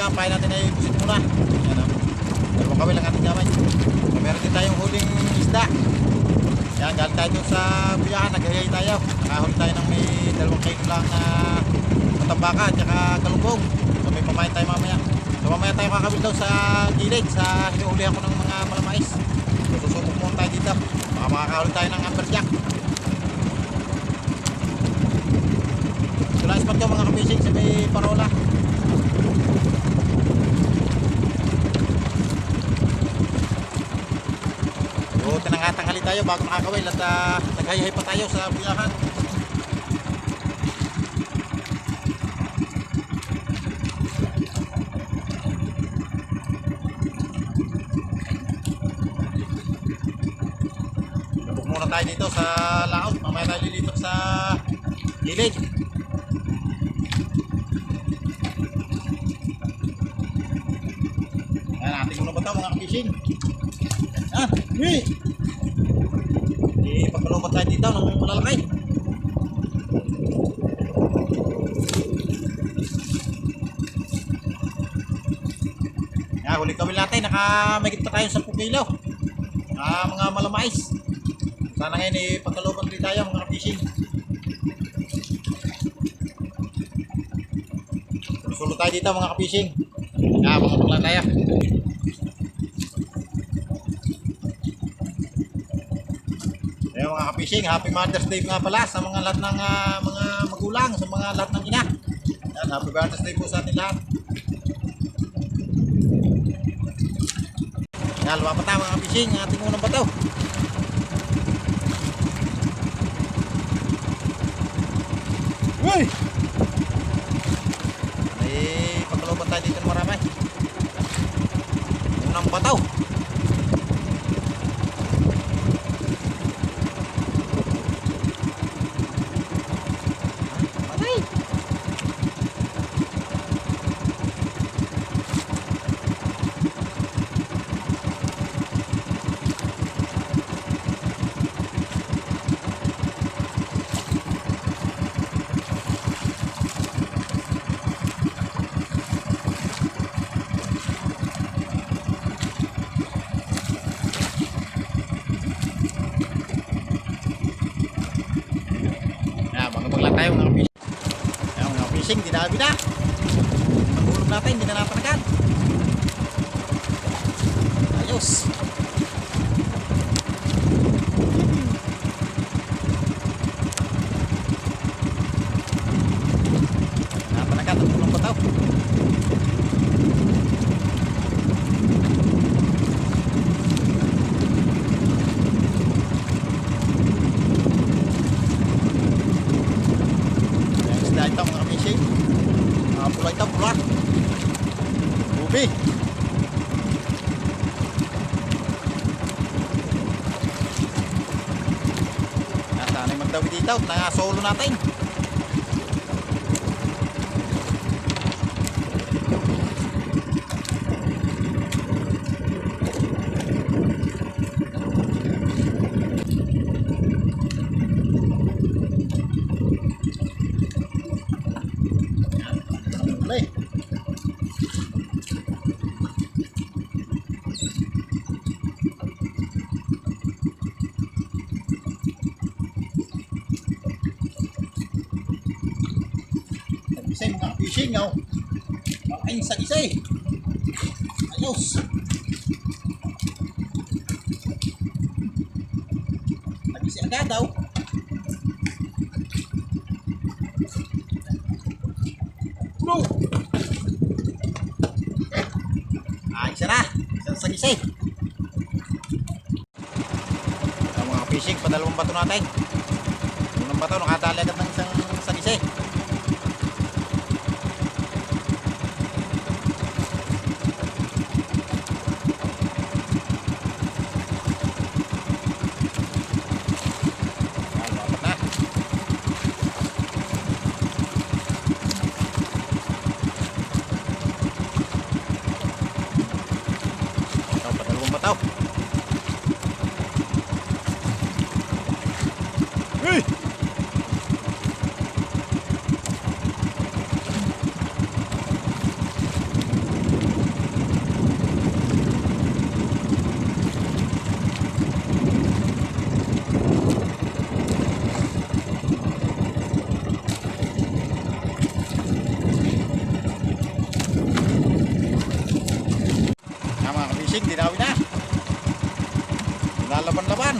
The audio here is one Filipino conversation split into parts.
lang, pahay natin ay busit muna. Yan o. Dalawang kawil ang ating gamay. So, meron din tayong huling isda. Yan, galing tayo dun sa biyahan, naghayay tayo. Nakahuli tayo ng may 2 kilo lang na matambaka at saka galunggong. So may pamain tayo mamaya. So mamaya tayo kakawil daw sa gilid, sa hinuuli ako ng mga malamais. So susubok muna tayo dito. Baka makakahuli tayo ng amberjack. So last spot ko mga kapishing sa may parola. So tinangatanghali tayo bago nakakawil at naghayay pa tayo sa biyahan. Muna tayo dito sa laot, mamaya tayo lilipat sa gilid. Yan, ating muna ba ito mga fishing? Ah, hey! Ipagpalupat tayo dito ng malalakay. Yan, huli kawil natin, nakamagit pa tayo 10 kilo. Mga malamais. Sana ngayon pagkalupan din tayo mga fishing. Sulo tayo dito mga fishing. Mga lang tayo. Ayun mga fishing, happy Mother's Day nga pala sa mga lahat ng mga magulang, sa mga lahat ng ina. Yan, happy Mother's Day po sa atin lahat. Yan, lumapat tayo mga fishing, ating unang bato. Uy! Ay, pagkalupan tayo dito ng marami. Unang bataw. Patay! Tayo mga fishing. Ayan, mga fishing, dinabi na. Pagulog natin, hindi na napanagan. Ayos. Napanagan, ang tulong bataw. Ito mga fishing, pula ito, pula ubi. Sana magdawid dito na solo natin. Isay mga fishing now. Malaking sa isay. Ayos. Nag-isay agad daw. No. Isa na. Isang sa isay. Mga fishing, padalawang bato natin. Unang bato, nakatali agad ng isang sagisay. Hey! fishing, dinawi na. Nilalaban-laban.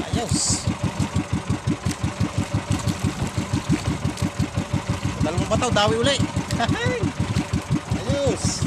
Ayos. Dalawang bataw, dawi uli. Ayos.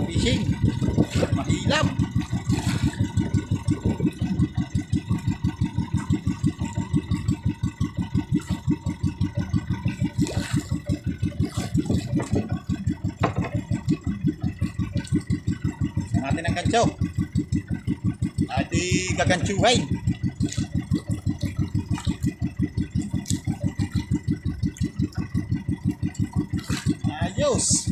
Fishing, mahilap. Natin ang gancho at gaganchuhin. Ayos.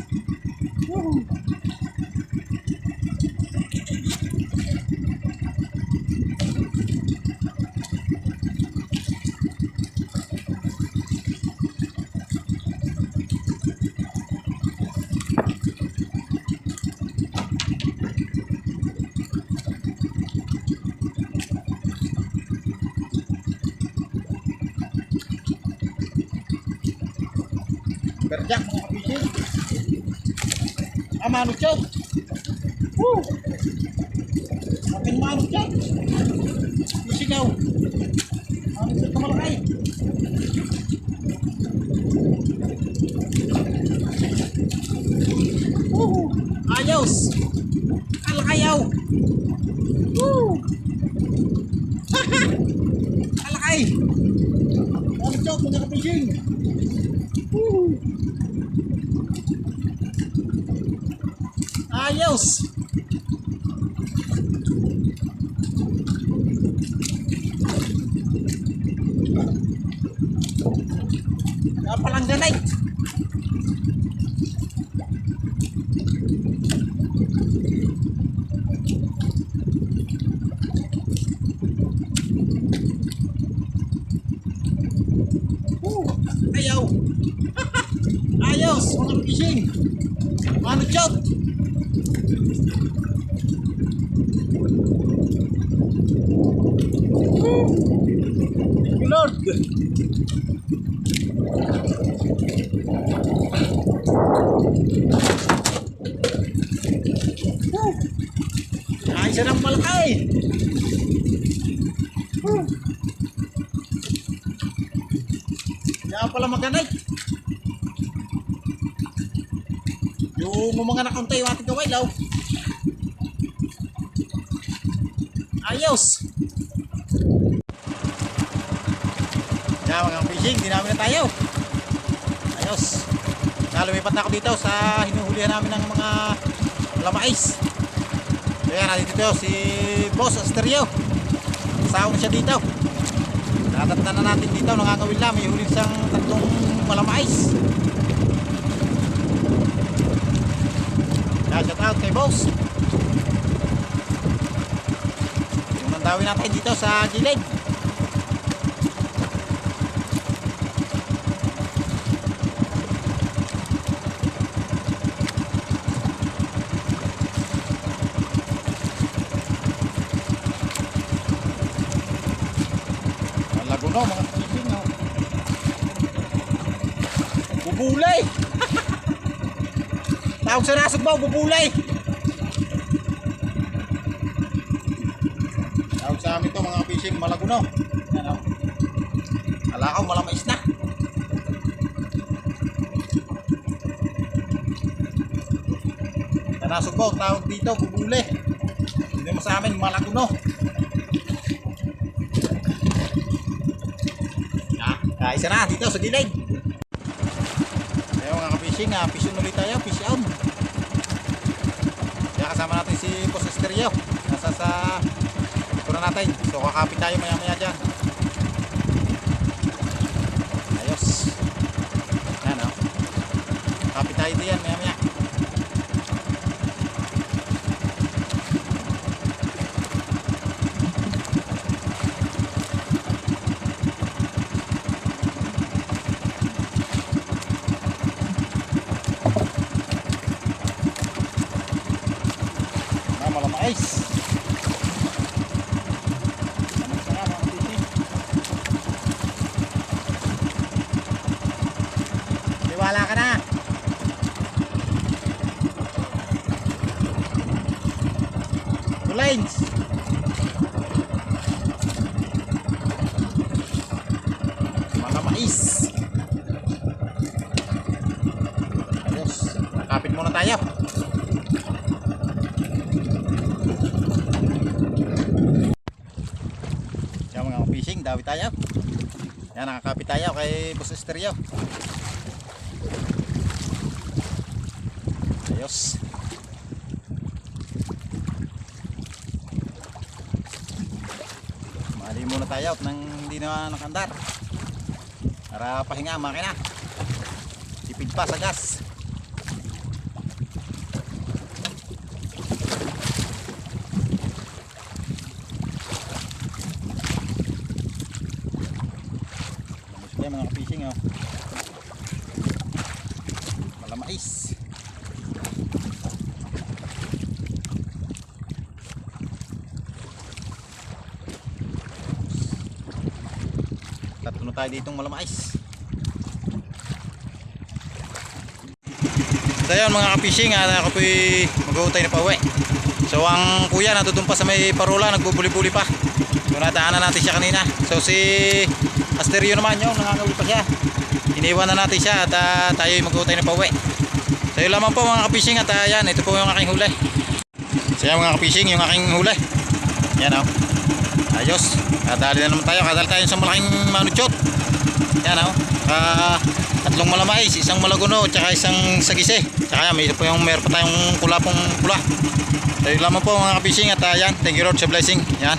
Berjak mga kapishing. Manok siya. Makin manok siya. Isigaw. Manok siya kamalakay. Ayos. Kalakayaw. Kalakay. Manok siya mga kapishing. Ayos. Palang ganay. Ayaw. Ayos mga fishing. Ano chop? Lord. Ay, isa ng malaki. Kaya pala maganay. Yung mga nakauntay yung ating gaway daw. Ayos. Kaya mga fishing, dinami na tayo. Ayos. Lumipat na ako dito sa hinuhulihan namin ng mga lamais. Kaya nandito dito si Boss Asterio. Kasama na siya dito. Natatnan na natin dito, nangangawin lang. May huli siyang tatlong malamais. Kaya shout out kay Boss. Yung nandawin natin dito sa gilid. Laguno mga fishing, oh. Bubulay. Tawag sa nasugbaw, bubulay. Tawag sa amin to mga fishing, malaguno. Ano? Alakaw, malamais na. Sa nasugbaw, tawag dito, bubulay. Hindi mo sa amin, malaguno. Isa na dito sa gilid. fishing, fishing ulit tayo, fish on. Kaya kasama natin si Boss Estereo. Nasa sa ikunan natin. So kakapit tayo maya maya dyan. Ayos. Yan o. Kakapit tayo diyan maya maya. Malamais. Anong sarap mga fishing? Tiwala ka na. Two lines. Malamais. Ayos. Nakapit muna tayo. Fishing, dawi tayo. Yan, nakakapit tayo kay Boss Estereo. Ayos. Mali muna tayo nang hindi na nakandar. Para pahinga ang makina. Tipid pa sa gas. Mga fishing oh. Malamais. Tatlo tayo ditong malamais. So yun mga ka-fishing, ako po'y mag-uutay na pauwi. So ang kuya natutun pa sa may parola, nagbubuli-buli pa. So nataanan natin siya kanina. So si Estereo naman yung nangangawil pa siya. Iniwan na natin siya at tayo mag-uutay na pauwi. So yun lamang po mga ka-fishing at yan, ito po yung aking huli. So yan mga ka-fishing, yung aking huli. Yan o. Ayos. Kadali na naman tayo. Kadali tayo sa malaking manuchot. Yan o. Tatlong malamais, isang malaguno, tsaka isang sagise. Tsaka yan, meron pa tayong kulapong pula. So yun lamang po mga ka-fishing at yan. Thank you Lord sa blessing. Yan.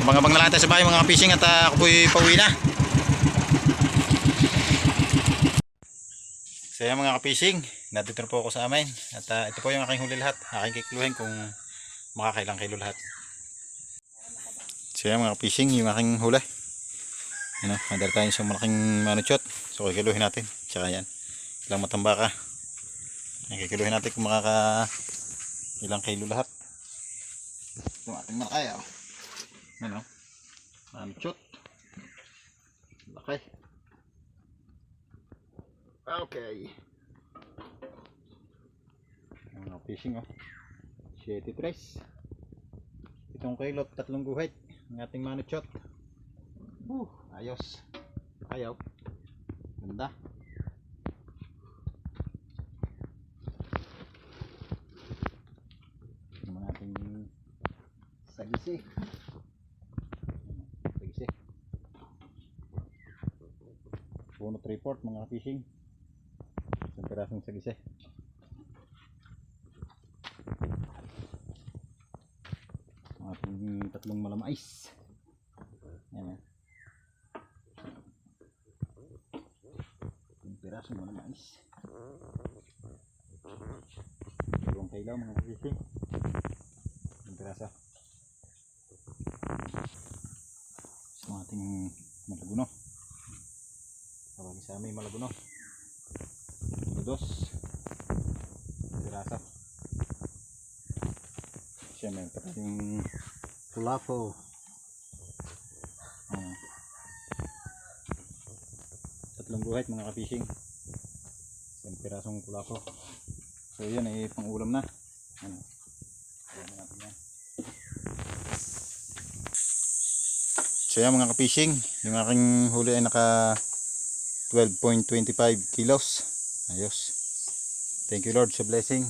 Abang-abang na lang tayo sa bahay mga ka-fishing at ako po'y pauwi na. So yan mga ka-fishing, nandito na po ako sa amin. At ito po yung aking huli lahat. Aking kikluhin kung makakailang kilo lahat. So yan mga ka-fishing, yung aking huli. Yan o, madala tayo sa malaking manuchot. So kikiluhin natin. Tsaka yan, ilang matambaka. Yan, kikiluhin natin kung ilang kilo lahat. Ito ating malakaya o. Yan o, manuchot. Laki. Okay. Mga fishing oh. 73. Itong kilot, 3 guhit ng ating manuchot. Ayos. Ayaw. Ganda. Naman ating sagisi. Sagisi. 1.3/4 mga fishing. Isang pirasong sagise. Ating tatlong malamais. Yan yan. Isang pirasong malamais. 2 kilo mga fishing. Isang pirasa. So ating malaguno. Tawagin sa amin malaguno. Dos pirasa. Siya meron pa tayong kulafo. Tatlong guhit mga ka-fishing. Isang pirasong kulafo. So yan ay pang ulam na. So yan mga ka-fishing, yung aking huli ay naka 12.25 kilos. Ayos. Thank you Lord sa blessing.